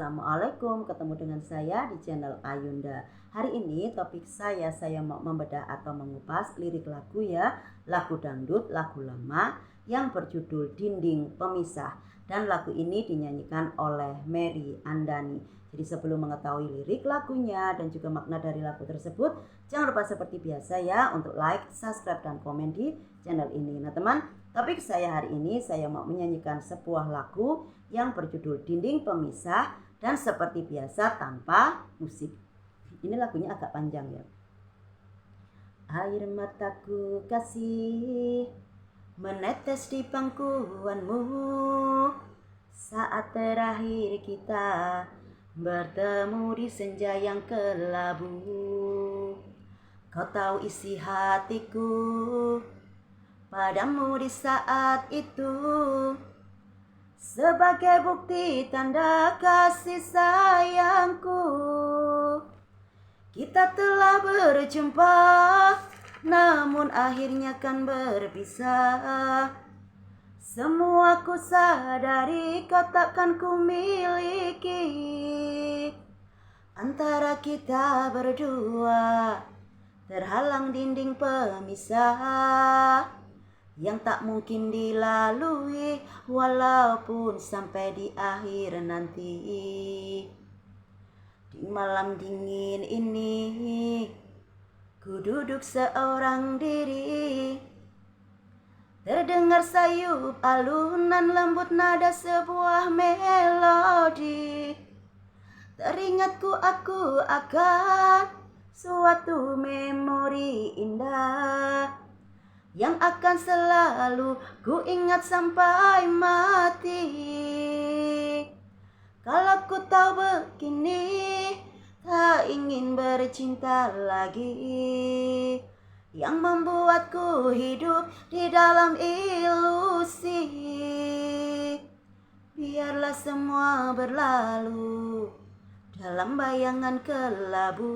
Assalamualaikum, ketemu dengan saya di channel Ayunda. Hari ini topik saya mau membedah atau mengupas lirik lagu ya, lagu dangdut, lagu lama yang berjudul Dinding Pemisah. Dan lagu ini dinyanyikan oleh Mary Andani. Jadi sebelum mengetahui lirik lagunya dan juga makna dari lagu tersebut, jangan lupa seperti biasa ya untuk like, subscribe, dan komen di channel ini. Nah teman, topik saya hari ini saya mau menyanyikan sebuah lagu yang berjudul Dinding Pemisah dan seperti biasa tanpa musik. Ini lagunya agak panjang ya. Air mataku kasih menetes di pangkuanmu saat terakhir kita bertemu di senja yang kelabu. Kau tahu isi hatiku padamu di saat itu, sebagai bukti tanda kasih sayangku. Kita telah berjumpa, namun akhirnya kan berpisah. Semua ku sadari kau takkan ku miliki. Antara kita berdua terhalang dinding pemisah yang tak mungkin dilalui walaupun sampai di akhir nanti. Di malam dingin ini ku duduk seorang diri, terdengar sayup alunan lembut nada sebuah melodi. Teringatku aku akan suatu memori indah yang akan selalu ku ingat sampai mati. Kalau ku tahu begini, tak ingin bercinta lagi, yang membuatku hidup di dalam ilusi. Biarlah semua berlalu dalam bayangan kelabu.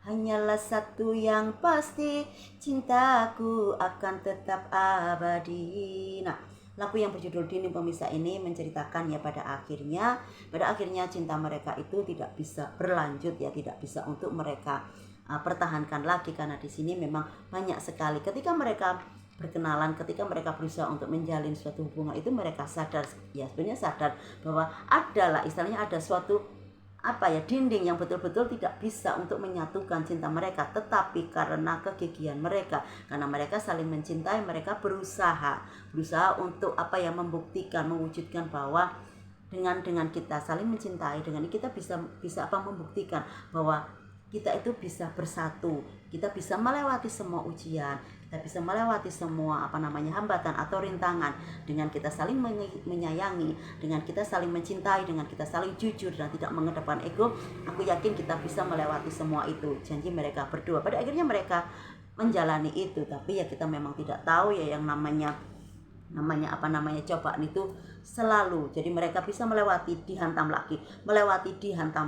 Hanyalah satu yang pasti, cintaku akan tetap abadi. Nah, lagu yang berjudul Dinding Pemisah ini menceritakan ya pada akhirnya cinta mereka itu tidak bisa berlanjut ya, tidak bisa untuk mereka pertahankan lagi, karena di sini memang banyak sekali ketika mereka berkenalan, ketika mereka berusaha untuk menjalin suatu hubungan itu mereka sadar ya, sebenarnya sadar bahwa adalah istilahnya ada suatu dinding yang betul-betul tidak bisa untuk menyatukan cinta mereka, tetapi karena kegigihan mereka, karena mereka saling mencintai, mereka berusaha untuk membuktikan, mewujudkan bahwa dengan kita saling mencintai, dengan kita bisa membuktikan bahwa kita itu bisa bersatu, kita bisa melewati semua ujian, kita bisa melewati semua hambatan atau rintangan dengan kita saling menyayangi, dengan kita saling mencintai, dengan kita saling jujur dan tidak mengedepan ego. Aku yakin kita bisa melewati semua itu. Janji mereka berdua. Pada akhirnya mereka menjalani itu, tapi ya kita memang tidak tahu ya yang namanya cobaan itu selalu. Jadi mereka bisa melewati dihantam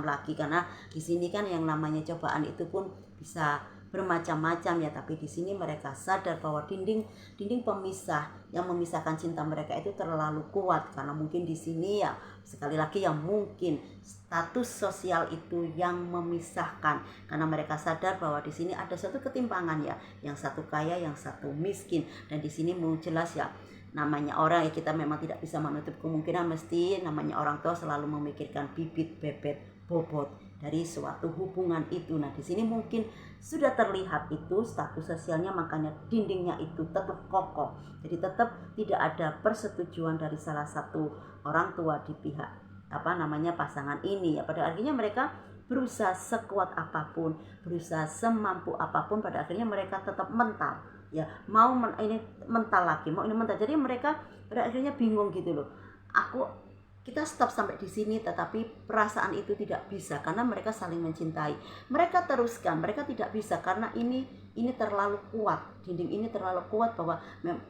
lagi, karena di sini kan yang namanya cobaan itu pun bisa bermacam-macam ya, tapi di sini mereka sadar bahwa dinding pemisah yang memisahkan cinta mereka itu terlalu kuat, karena mungkin di sini ya sekali lagi yang mungkin status sosial itu yang memisahkan, karena mereka sadar bahwa di sini ada suatu ketimpangan ya, yang satu kaya, yang satu miskin, dan di sini mau jelas ya namanya orang ya, kita memang tidak bisa menutup kemungkinan mesti namanya orang tua selalu memikirkan bibit bebet bobot dari suatu hubungan itu. Nah, di sini mungkin sudah terlihat itu status sosialnya, makanya dindingnya itu tetap kokoh. Jadi tetap tidak ada persetujuan dari salah satu orang tua di pihak pasangan ini ya. Pada akhirnya mereka berusaha sekuat apapun, berusaha semampu apapun, pada akhirnya mereka tetap mental ya, ini mental lagi, jadi mereka pada akhirnya bingung gitu loh. Kita stop sampai di sini, tetapi perasaan itu tidak bisa karena mereka saling mencintai. Mereka teruskan, mereka tidak bisa karena ini terlalu kuat, dinding ini terlalu kuat, bahwa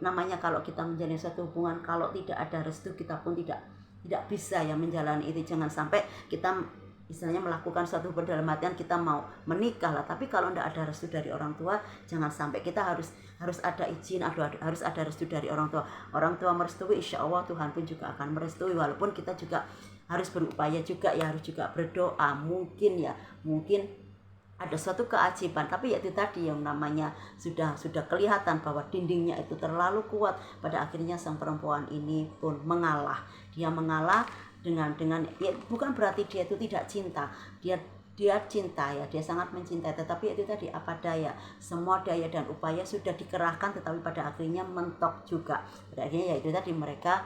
namanya kalau kita menjalin suatu hubungan, kalau tidak ada restu kita pun tidak bisa ya menjalani itu. Jangan sampai kita istilahnya melakukan suatu hubungan dalam artian kita mau menikah lah, tapi kalau tidak ada restu dari orang tua, jangan sampai kita harus ada izin, harus ada restu dari orang tua. Orang tua merestui, insya Allah Tuhan pun juga akan merestui, walaupun kita juga harus berupaya juga ya, harus juga berdoa. Mungkin ada suatu keajaiban, tapi ya itu tadi yang namanya sudah kelihatan bahwa dindingnya itu terlalu kuat. Pada akhirnya sang perempuan ini pun mengalah. Dia mengalah dengan ya, bukan berarti dia itu tidak cinta. Dia cinta ya, dia sangat mencintai, tetapi itu tadi apa daya, semua daya dan upaya sudah dikerahkan, tetapi pada akhirnya mentok juga. Pada akhirnya ya itu tadi mereka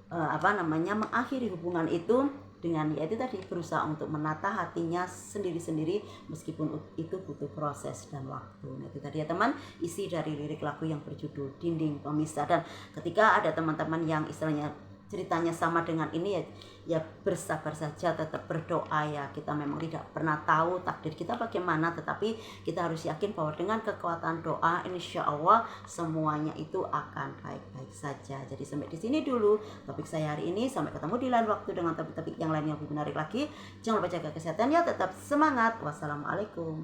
mengakhiri hubungan itu dengan yaitu tadi berusaha untuk menata hatinya sendiri-sendiri, meskipun itu butuh proses dan waktu. Nah, itu tadi ya teman, isi dari lirik lagu yang berjudul Dinding Pemisah. Dan ketika ada teman-teman yang istilahnya ceritanya sama dengan ini ya bersabar saja, tetap berdoa ya. Kita memang tidak pernah tahu takdir kita bagaimana, tetapi kita harus yakin bahwa dengan kekuatan doa insya Allah semuanya itu akan baik-baik saja. Jadi sampai di sini dulu topik saya hari ini, sampai ketemu di lain waktu dengan topik-topik yang lain yang lebih menarik lagi. Jangan lupa jaga kesehatan ya, tetap semangat. Wassalamualaikum.